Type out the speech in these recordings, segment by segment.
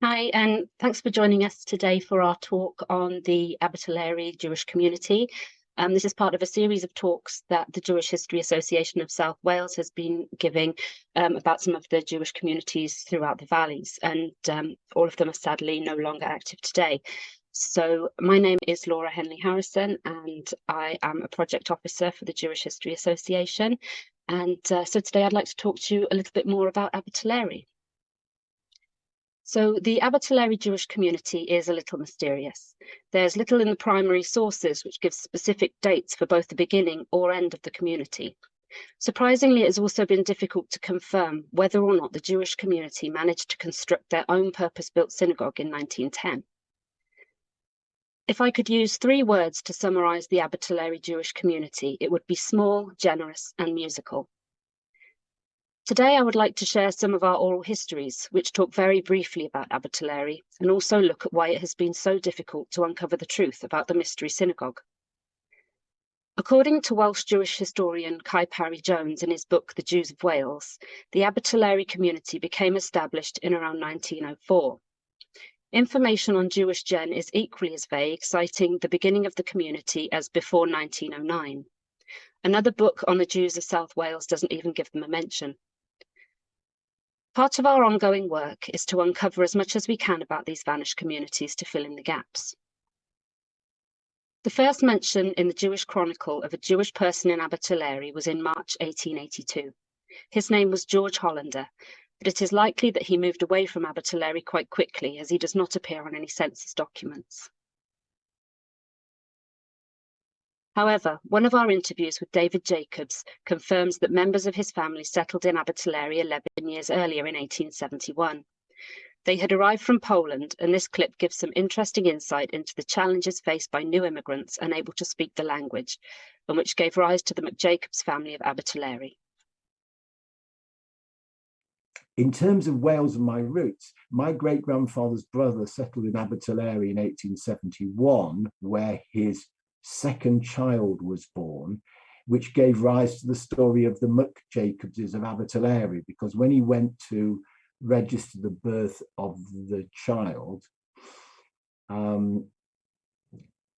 Hi, and thanks for joining us today for our talk on the Abertillery Jewish community. This is part of a series of talks that the Jewish History Association of South Wales has been giving about some of the Jewish communities throughout the valleys, and all of them are sadly no longer active today. So my name is Laura Henley Harrison, and I am a project officer for the Jewish History Association. And so today I'd like to talk to you a little bit more about Abertillery. So the Abertillery Jewish community is a little mysterious. There's little in the primary sources which gives specific dates for both the beginning or end of the community. Surprisingly, it has also been difficult to confirm whether or not the Jewish community managed to construct their own purpose-built synagogue in 1910. If I could use three words to summarize the Abertillery Jewish community, it would be small, generous, and musical. Today, I would like to share some of our oral histories, which talk very briefly about Abertillery, and also look at why it has been so difficult to uncover the truth about the Mystery Synagogue. According to Welsh Jewish historian Kai Parry-Jones in his book The Jews of Wales, the Abertillery community became established in around 1904. Information on Jewish Gen is equally as vague, citing the beginning of the community as before 1909. Another book on the Jews of South Wales doesn't even give them a mention. Part of our ongoing work is to uncover as much as we can about these vanished communities to fill in the gaps. The first mention in the Jewish Chronicle of a Jewish person in Abertillery was in March 1882. His name was George Hollander, but it is likely that he moved away from Abertillery quite quickly, as he does not appear on any census documents. However, one of our interviews with David Jacobs confirms that members of his family settled in Abertillery 11 years earlier in 1871. They had arrived from Poland, and this clip gives some interesting insight into the challenges faced by new immigrants unable to speak the language, and which gave rise to the McJacobs family of Abertillery. In terms of Wales and my roots, my great-grandfather's brother settled in Abertillery in 1871, where his second child was born, which gave rise to the story of the McJacobses of Abertillery, because when he went to register the birth of the child,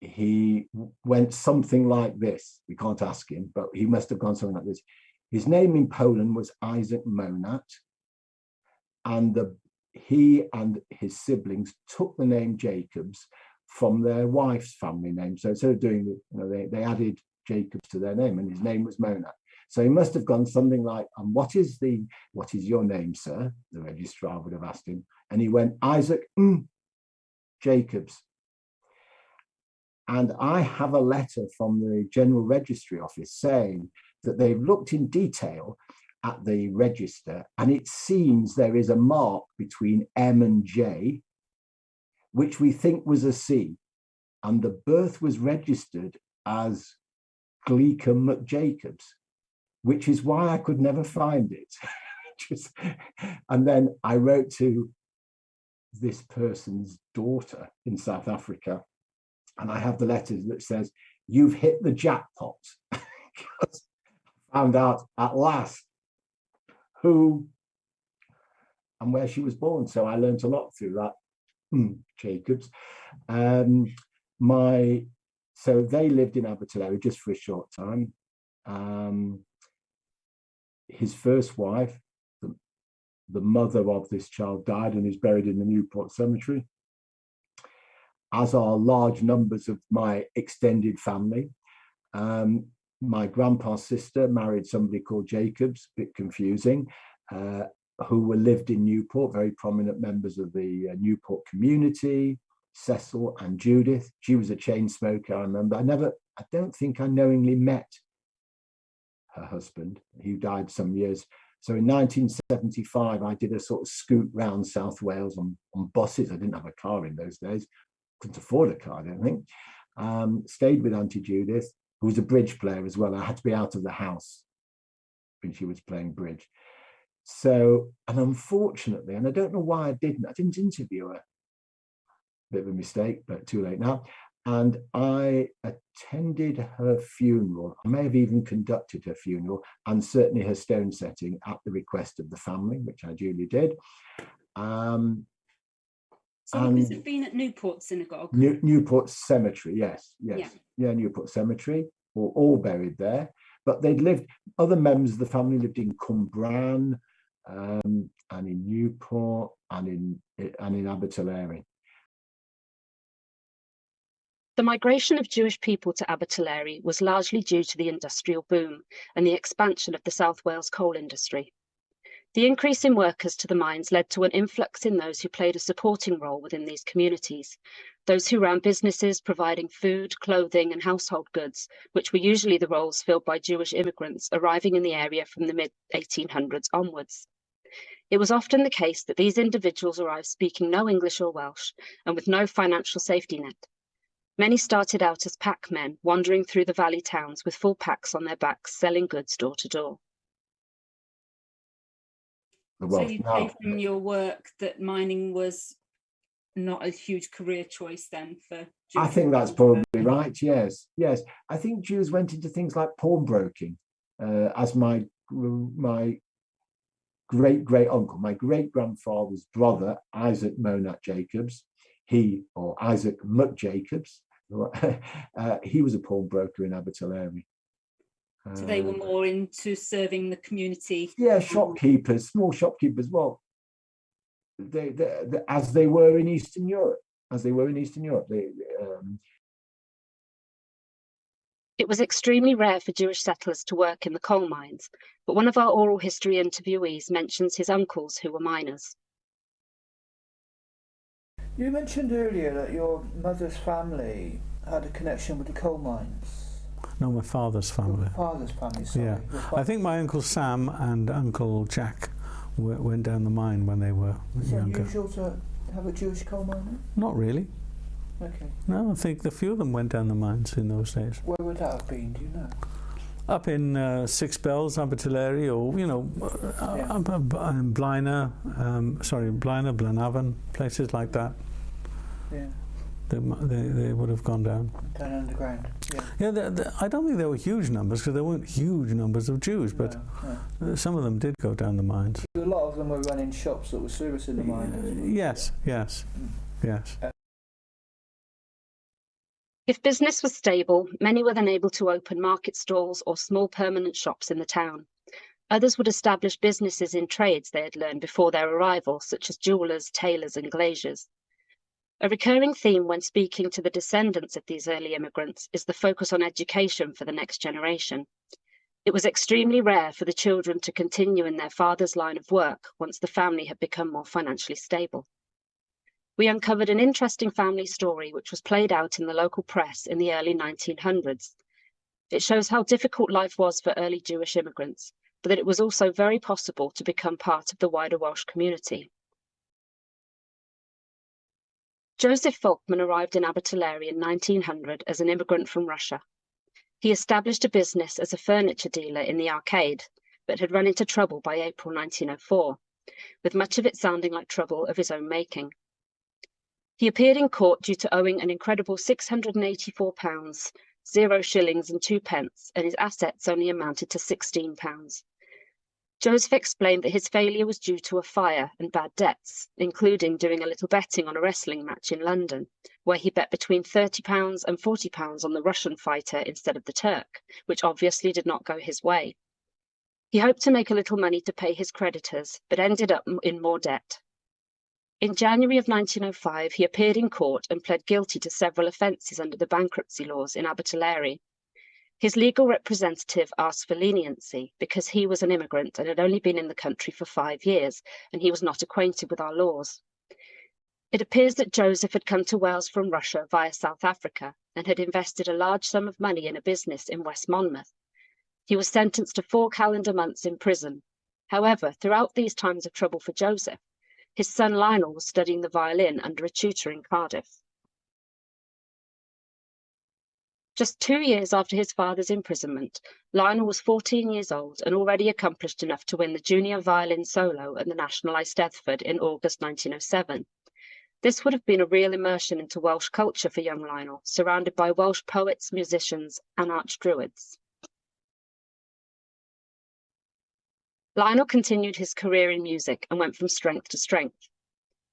he went something like this. We can't ask him, but he must have gone something like this. His name in Poland was Isaac Monat, and he and his siblings took the name Jacobs from their wife's family name. So instead of doing, they added Jacobs to their name, and his name was Monat. So he must have gone something like, what is your name, sir? The registrar would have asked him. And he went, Isaac Jacobs. And I have a letter from the General Registry Office saying that they've looked in detail at the register, and it seems there is a mark between M and J, which we think was a C, and the birth was registered as Gleecom McJacobs, which is why I could never find it. And then I wrote to this person's daughter in South Africa, and I have the letter that says, "You've hit the jackpot." Because I found out at last who and where she was born. So I learned a lot through that. Jacobs. So they lived in Abertillery just for a short time. His first wife, the mother of this child, died and is buried in the Newport Cemetery, as are large numbers of my extended family. My grandpa's sister married somebody called Jacobs, a bit confusing, who lived in Newport, very prominent members of the Newport community, Cecil and Judith. She was a chain smoker, I remember. I don't think I knowingly met her husband, who died some years. So in 1975, I did a sort of scoot round South Wales on buses. I didn't have a car in those days. Couldn't afford a car, I don't think. Stayed with Auntie Judith, who was a bridge player as well. I had to be out of the house when she was playing bridge. So, and unfortunately, and I don't know why I didn't interview her. Bit of a mistake, but too late now. And I attended her funeral. I may have even conducted her funeral, and certainly her stone setting at the request of the family, which I duly did. So would this have been at Newport Synagogue? Newport Cemetery, yes. Yeah, Newport Cemetery, all buried there. But they'd lived, other members of the family lived in Cumbran, and in Newport, and in Abertillery. The migration of Jewish people to Abertillery was largely due to the industrial boom and the expansion of the South Wales coal industry. The increase in workers to the mines led to an influx in those who played a supporting role within these communities, those who ran businesses providing food, clothing and household goods, which were usually the roles filled by Jewish immigrants arriving in the area from the mid-1800s onwards. It was often the case that these individuals arrived speaking no English or Welsh and with no financial safety net. Many started out as packmen, wandering through the valley towns with full packs on their backs, selling goods door to door. So you say from your work that mining was not a huge career choice then for Jews? I think that's probably right, yes. I think Jews went into things like pawnbroking, as my great-great-uncle, my great-grandfather's brother, Isaac Monat Jacobs, Isaac McJacobs, he was a pawnbroker in Abertillery. So they were more into serving the community? Yeah, shopkeepers, small shopkeepers. Well, as they were in Eastern Europe. It was extremely rare for Jewish settlers to work in the coal mines, but one of our oral history interviewees mentions his uncles who were miners. You mentioned earlier that your mother's family had a connection with the coal mines. No, my father's family. Your father's family, sorry. Yeah. I think my Uncle Sam and Uncle Jack went down the mine when they were younger. Is it unusual to have a Jewish coal miner? Not really. Okay. No, I think a few of them went down the mines in those days. Where would that have been, do you know? Up in Six Bells, Abertillery, or, Blaina, Blenavon, places like that. Yeah. They would have gone down. Down underground. Yeah, I don't think there were huge numbers, because there weren't huge numbers of Jews, but some of them did go down the mines. A lot of them were running shops that were servicing the miners. Yes. If business was stable, many were then able to open market stalls or small permanent shops in the town. Others would establish businesses in trades they had learned before their arrival, such as jewellers, tailors and glaziers. A recurring theme when speaking to the descendants of these early immigrants is the focus on education for the next generation. It was extremely rare for the children to continue in their father's line of work once the family had become more financially stable. We uncovered an interesting family story which was played out in the local press in the early 1900s. It shows how difficult life was for early Jewish immigrants, but that it was also very possible to become part of the wider Welsh community. Joseph Folkman arrived in Abertillery in 1900 as an immigrant from Russia. He established a business as a furniture dealer in the arcade, but had run into trouble by April 1904, with much of it sounding like trouble of his own making. He appeared in court due to owing an incredible £684, 0 shillings and 2 pence, and his assets only amounted to £16. Joseph explained that his failure was due to a fire and bad debts, including doing a little betting on a wrestling match in London, where he bet between £30 and £40 on the Russian fighter instead of the Turk, which obviously did not go his way. He hoped to make a little money to pay his creditors, but ended up in more debt. In January of 1905, he appeared in court and pled guilty to several offences under the bankruptcy laws in Abertillery. His legal representative asked for leniency because he was an immigrant and had only been in the country for 5 years, and he was not acquainted with our laws. It appears that Joseph had come to Wales from Russia via South Africa and had invested a large sum of money in a business in West Monmouth. He was sentenced to 4 calendar months in prison. However, throughout these times of trouble for Joseph, his son Lionel was studying the violin under a tutor in Cardiff. Just 2 years after his father's imprisonment, Lionel was 14 years old and already accomplished enough to win the junior violin solo at the National Eisteddfod in August 1907. This would have been a real immersion into Welsh culture for young Lionel, surrounded by Welsh poets, musicians and archdruids. Lionel continued his career in music and went from strength to strength.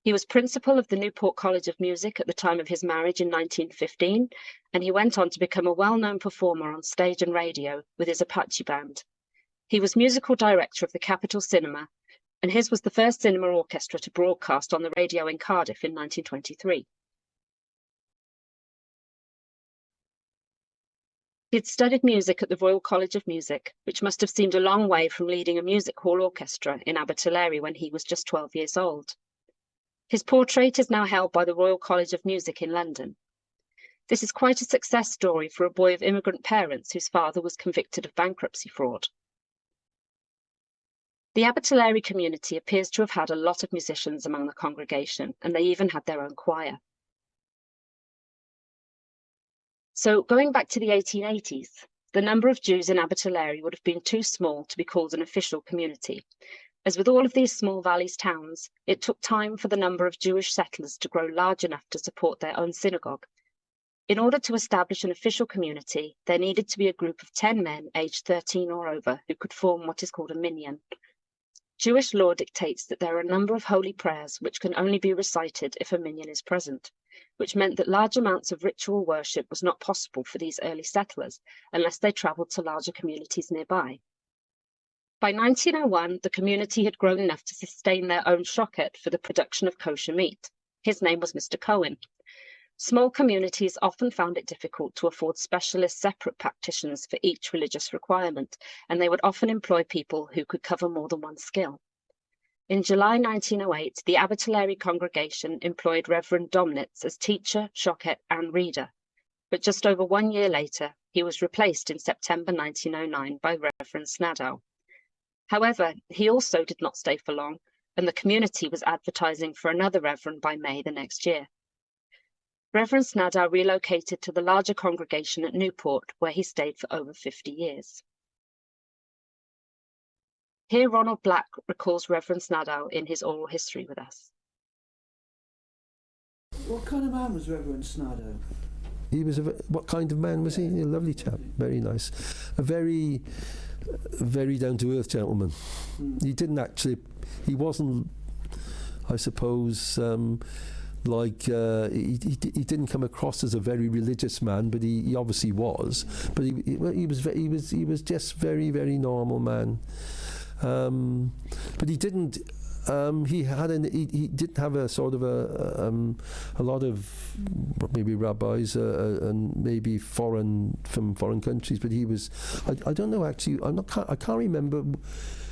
He was principal of the Newport College of Music at the time of his marriage in 1915, and he went on to become a well-known performer on stage and radio with his Apache band. He was musical director of the Capitol Cinema, and his was the first cinema orchestra to broadcast on the radio in Cardiff in 1923. He had studied music at the Royal College of Music, which must have seemed a long way from leading a music hall orchestra in Abertillery when he was just 12 years old. His portrait is now held by the Royal College of Music in London. This is quite a success story for a boy of immigrant parents whose father was convicted of bankruptcy fraud. The Abertillery community appears to have had a lot of musicians among the congregation, and they even had their own choir. So going back to the 1880s, the number of Jews in Abertillery would have been too small to be called an official community. As with all of these small valleys towns, it took time for the number of Jewish settlers to grow large enough to support their own synagogue. In order to establish an official community, there needed to be a group of 10 men aged 13 or over who could form what is called a minyan. Jewish law dictates that there are a number of holy prayers which can only be recited if a minyan is present, which meant that large amounts of ritual worship was not possible for these early settlers unless they travelled to larger communities nearby. By 1901, the community had grown enough to sustain their own shochet for the production of kosher meat. His name was Mr. Cohen. Small communities often found it difficult to afford specialist separate practitioners for each religious requirement, and they would often employ people who could cover more than one skill. In July 1908, the Abertillery congregation employed Reverend Domnitz as teacher, shochet, and reader, but just over 1 year later, he was replaced in September 1909 by Reverend Snadow. However, he also did not stay for long, and the community was advertising for another reverend by May the next year. Reverend Snadow relocated to the larger congregation at Newport, where he stayed for over 50 years. Here Ronald Black recalls Reverend Snadow in his oral history with us. What kind of man was Reverend Snadow? He was what kind of man was he? A lovely chap, very nice. A very down-to-earth gentleman. He wasn't, I suppose, he didn't come across as a very religious man, but he obviously was. But he was just very, very normal man. But he didn't. He didn't have a sort of a lot of maybe rabbis and maybe from foreign countries, but he was. I don't know actually. I can't remember.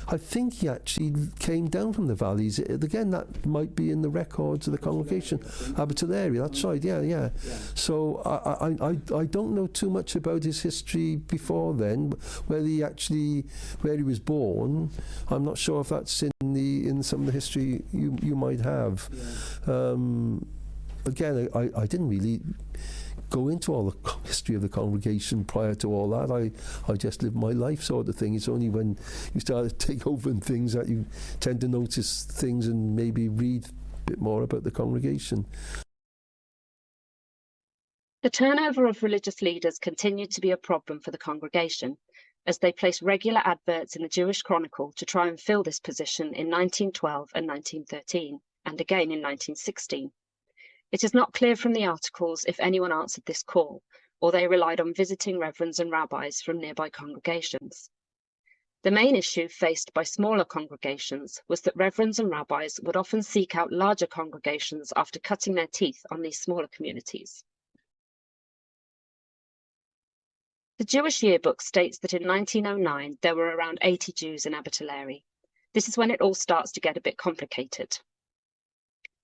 I think he actually came down from the valleys. Again, that might be in the records of the congregation. Abertillery, that's right, yeah. So I don't know too much about his history before then, where he was born. I'm not sure if that's in some of the history you might have. Again, I didn't really go into all the history of the congregation prior to all that. I just lived my life sort of thing. It's only when you start to take over and things that you tend to notice things and maybe read a bit more about the congregation. The turnover of religious leaders continued to be a problem for the congregation, as they placed regular adverts in the Jewish Chronicle to try and fill this position in 1912 and 1913, and again in 1916. It is not clear from the articles if anyone answered this call, or they relied on visiting reverends and rabbis from nearby congregations. The main issue faced by smaller congregations was that reverends and rabbis would often seek out larger congregations after cutting their teeth on these smaller communities. The Jewish Yearbook states that in 1909 there were around 80 Jews in Abertillery. This is when it all starts to get a bit complicated.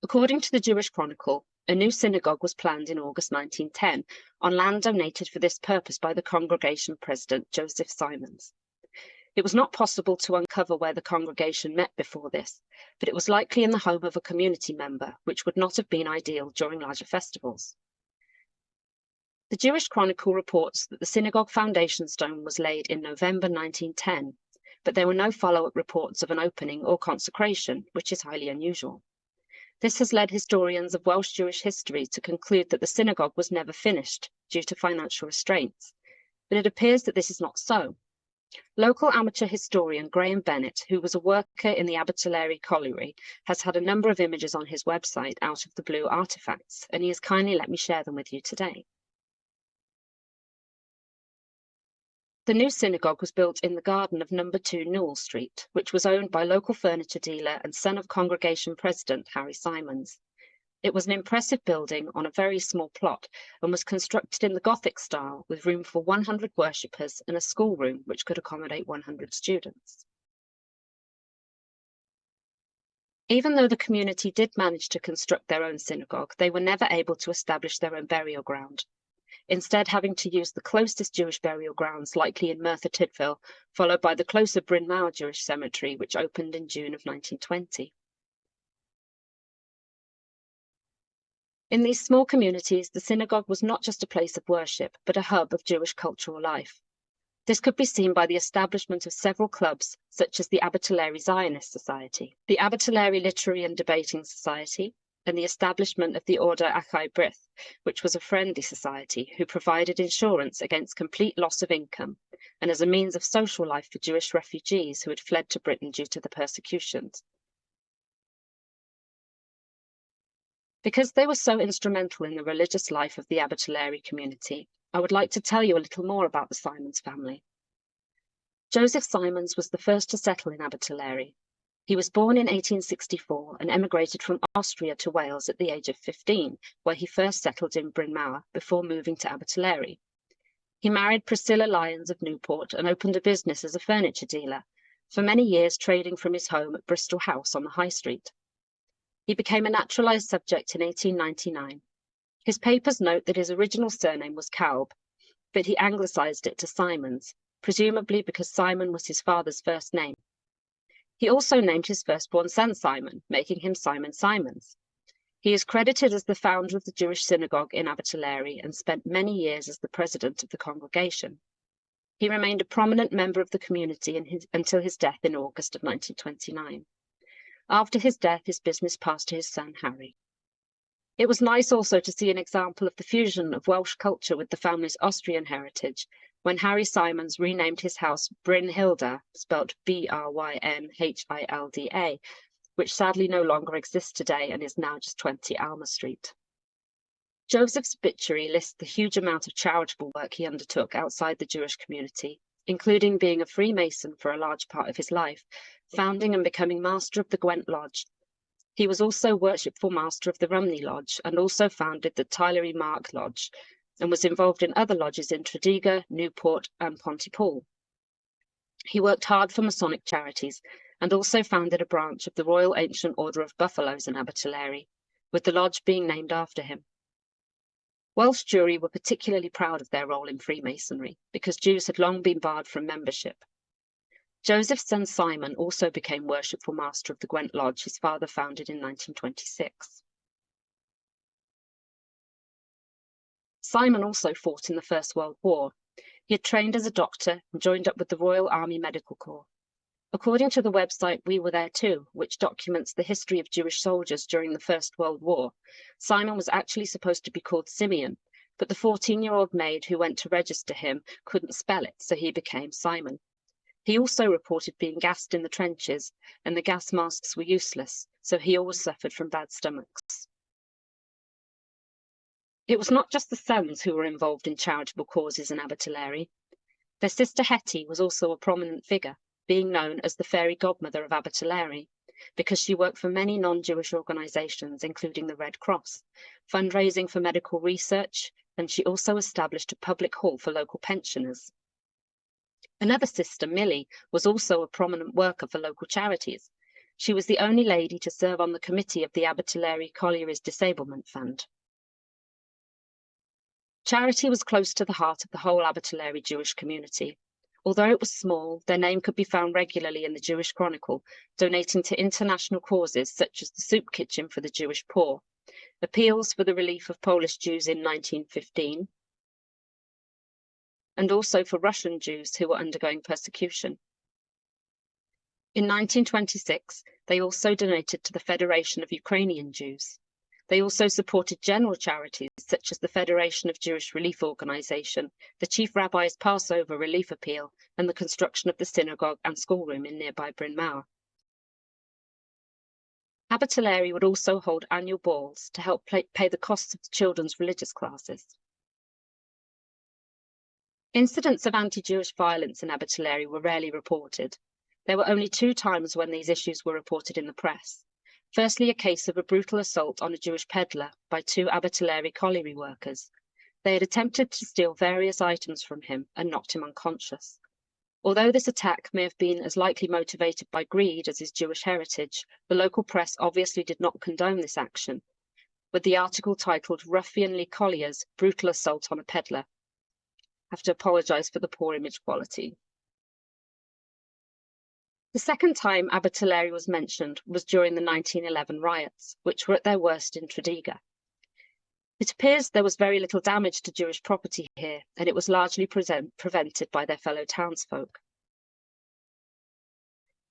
According to the Jewish Chronicle, a new synagogue was planned in August 1910 on land donated for this purpose by the congregation president, Joseph Simons. It was not possible to uncover where the congregation met before this, but it was likely in the home of a community member, which would not have been ideal during larger festivals. The Jewish Chronicle reports that the synagogue foundation stone was laid in November 1910, but there were no follow-up reports of an opening or consecration, which is highly unusual. This has led historians of Welsh Jewish history to conclude that the synagogue was never finished due to financial restraints, but it appears that this is not so. Local amateur historian Graham Bennett, who was a worker in the Abertillery colliery, has had a number of images on his website out of the blue artefacts, and he has kindly let me share them with you today. The new synagogue was built in the garden of number 2 Newell Street, which was owned by local furniture dealer and son of congregation president Harry Simons. It was an impressive building on a very small plot and was constructed in the Gothic style with room for 100 worshippers and a schoolroom which could accommodate 100 students. Even though the community did manage to construct their own synagogue, they were never able to establish their own burial ground, instead having to use the closest Jewish burial grounds, likely in Merthyr Tydfil, followed by the closer Bryn Mawr Jewish cemetery, which opened in June of 1920. In these small communities, the synagogue was not just a place of worship, but a hub of Jewish cultural life. This could be seen by the establishment of several clubs, such as the Abertillery Zionist Society, the Abertillery Literary and Debating Society, and the establishment of the Order Achai Brith, which was a friendly society who provided insurance against complete loss of income and as a means of social life for Jewish refugees who had fled to Britain due to the persecutions. Because they were so instrumental in the religious life of the Abertillery community, I would like to tell you a little more about the Simons family. Joseph Simons was the first to settle in Abertillery. He was born in 1864 and emigrated from Austria to Wales at the age of 15, where he first settled in Bryn Mawr before moving to Abertillery. He married Priscilla Lyons of Newport and opened a business as a furniture dealer, for many years trading from his home at Bristol House on the High Street. He became a naturalised subject in 1899. His papers note that his original surname was Kalb, but he anglicised it to Simons, presumably because Simon was his father's first name. He also named his firstborn son Simon, making him Simon Simons. He is credited as the founder of the Jewish synagogue in Abertillery and spent many years as the president of the congregation. He remained a prominent member of the community until his death in August of 1929. After his death, his business passed to his son, Harry. It was nice also to see an example of the fusion of Welsh culture with the family's Austrian heritage when Harry Simons renamed his house Brynhilda, spelt Brynhilda, which sadly no longer exists today and is now just 20 Alma Street. Joseph's obituary lists the huge amount of charitable work he undertook outside the Jewish community, including being a Freemason for a large part of his life, founding and becoming master of the Gwent Lodge. He was also worshipful master of the Rumney Lodge and also founded the Tylery Mark Lodge and was involved in other lodges in Tredegar, Newport and Pontypool. He worked hard for Masonic charities and also founded a branch of the Royal Ancient Order of Buffaloes in Abertillery, with the lodge being named after him. Welsh Jewry were particularly proud of their role in Freemasonry because Jews had long been barred from membership. Joseph's son Simon also became worshipful master of the Gwent Lodge his father founded in 1926. Simon also fought in the First World War. He had trained as a doctor and joined up with the Royal Army Medical Corps. According to the website We Were There Too, which documents the history of Jewish soldiers during the First World War, Simon was actually supposed to be called Simeon, but the 14-year-old maid who went to register him couldn't spell it, so he became Simon. He also reported being gassed in the trenches, and the gas masks were useless, so he always suffered from bad stomachs. It was not just the sons who were involved in charitable causes in Abertillery. Their sister Hetty was also a prominent figure, being known as the fairy godmother of Abertillery, because she worked for many non-Jewish organisations, including the Red Cross, fundraising for medical research, and she also established a public hall for local pensioners. Another sister, Millie, was also a prominent worker for local charities. She was the only lady to serve on the committee of the Abertillery Collieries Disablement Fund. Charity was close to the heart of the whole Abertillery Jewish community. Although it was small, their name could be found regularly in the Jewish Chronicle, donating to international causes such as the Soup Kitchen for the Jewish Poor, appeals for the relief of Polish Jews in 1915, and also for Russian Jews who were undergoing persecution. In 1926, they also donated to the Federation of Ukrainian Jews. They also supported general charities such as the Federation of Jewish Relief Organization, the Chief Rabbi's Passover Relief Appeal, and the construction of the synagogue and schoolroom in nearby Bryn Mawr. Abertillery would also hold annual balls to help pay the costs of the children's religious classes. Incidents of anti-Jewish violence in Abertillery were rarely reported. There were only 2 times when these issues were reported in the press. Firstly, a case of a brutal assault on a Jewish peddler by 2 Abertillery colliery workers. They had attempted to steal various items from him and knocked him unconscious. Although this attack may have been as likely motivated by greed as his Jewish heritage, the local press obviously did not condone this action, with the article titled "Ruffianly Colliers' Brutal Assault on a Peddler." I have to apologise for the poor image quality. The second time Abertillery was mentioned was during the 1911 riots, which were at their worst in Tredegar. It appears there was very little damage to Jewish property here, and it was largely prevented by their fellow townsfolk.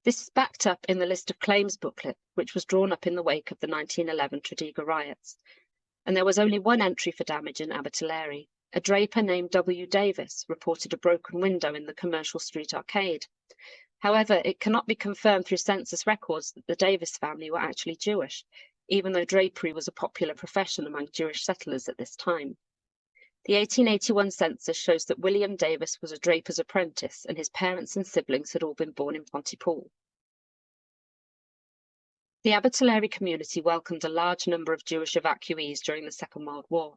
This is backed up in the list of claims booklet, which was drawn up in the wake of the 1911 Tredegar riots, and there was only one entry for damage in Abertillery. A draper named W. Davis reported a broken window in the Commercial Street Arcade. However, it cannot be confirmed through census records that the Davis family were actually Jewish, even though drapery was a popular profession among Jewish settlers at this time. The 1881 census shows that William Davis was a draper's apprentice, and his parents and siblings had all been born in Pontypool. The Abertillery community welcomed a large number of Jewish evacuees during the Second World War.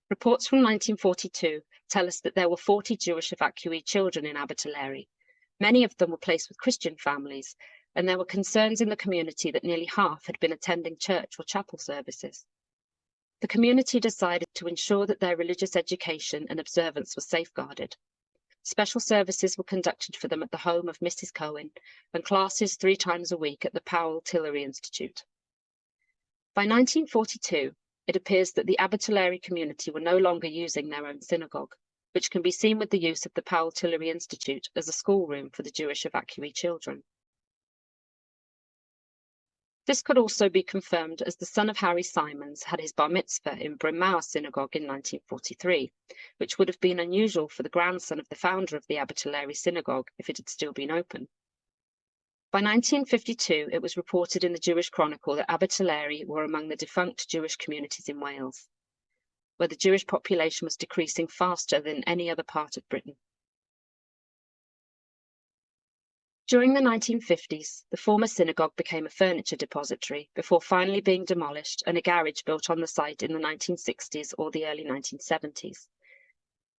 Reports from 1942 tell us that there were 40 Jewish evacuee children in Abertillery. Many of them were placed with Christian families, and there were concerns in the community that nearly half had been attending church or chapel services. The community decided to ensure that their religious education and observance was safeguarded. Special services were conducted for them at the home of Mrs. Cohen, and classes 3 times a week at the Abertillery Institute. By 1942, it appears that the Abertillery community were no longer using their own synagogue, which can be seen with the use of the Abertillery Institute as a schoolroom for the Jewish evacuee children. This could also be confirmed as the son of Harry Simons had his bar mitzvah in Bryn Mawr Synagogue in 1943, which would have been unusual for the grandson of the founder of the Abertillery Synagogue if it had still been open. By 1952, it was reported in the Jewish Chronicle that Abertillery were among the defunct Jewish communities in Wales, where the Jewish population was decreasing faster than any other part of Britain. During the 1950s, the former synagogue became a furniture depository before finally being demolished and a garage built on the site in the 1960s or the early 1970s.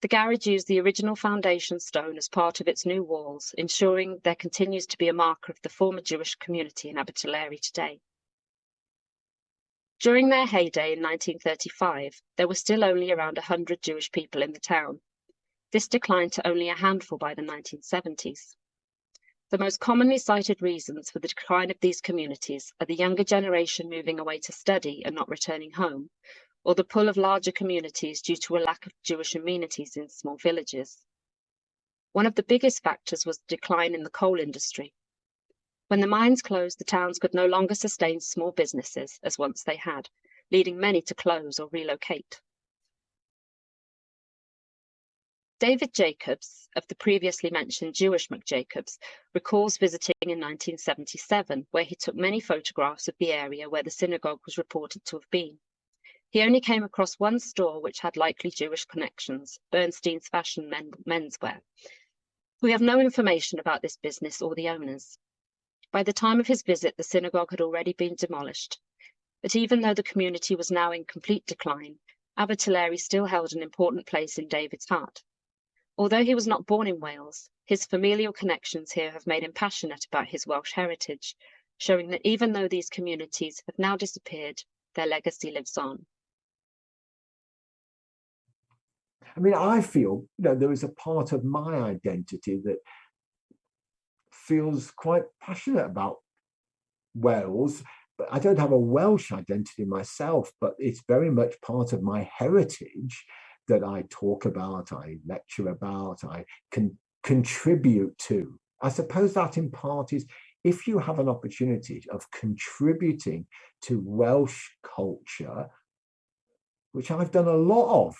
The garage used the original foundation stone as part of its new walls, ensuring there continues to be a marker of the former Jewish community in Abertillery today. During their heyday in 1935, there were still only around 100 Jewish people in the town. This declined to only a handful by the 1970s. The most commonly cited reasons for the decline of these communities are the younger generation moving away to study and not returning home, or the pull of larger communities due to a lack of Jewish amenities in small villages. One of the biggest factors was the decline in the coal industry. When the mines closed, the towns could no longer sustain small businesses as once they had, leading many to close or relocate. David Jacobs, of the previously mentioned Jewish McJacobs, recalls visiting in 1977, where he took many photographs of the area where the synagogue was reported to have been. He only came across one store which had likely Jewish connections, Bernstein's Fashion Menswear. We have no information about this business or the owners. By the time of his visit, the synagogue had already been demolished. But even though the community was now in complete decline, Abertillery still held an important place in David's heart. Although he was not born in Wales, his familial connections here have made him passionate about his Welsh heritage, showing that even though these communities have now disappeared, their legacy lives on. I mean, I feel, there is a part of my identity that feels quite passionate about Wales, but I don't have a Welsh identity myself, but it's very much part of my heritage that I talk about, I lecture about, I can contribute to. I suppose that in part is if you have an opportunity of contributing to Welsh culture, which I've done a lot of,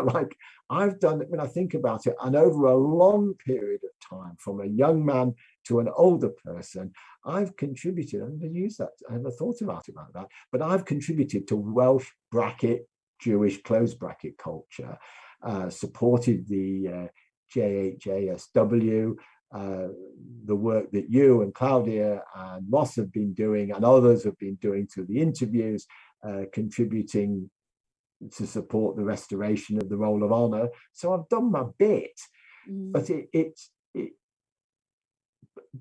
like I've done, when I think about it, and over a long period of time, from a young man to an older person, I've contributed, I never used that, I never thought about it like that, but I've contributed to Welsh bracket, Jewish closed bracket culture, supported the JHASW, the work that you and Claudia and Ross have been doing, and others have been doing through the interviews, contributing to support the restoration of the Roll of Honour. So I've done my bit, but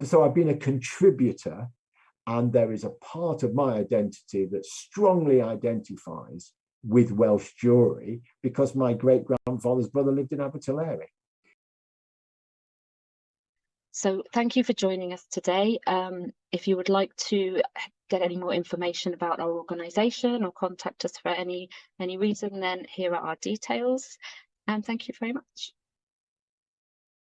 so I've been a contributor, and there is a part of my identity that strongly identifies with Welsh Jewry because my great-grandfather's brother lived in Abertillery. So thank you for joining us today. If you would like to get any more information about our organisation or contact us for any reason, then here are our details. And thank you very much.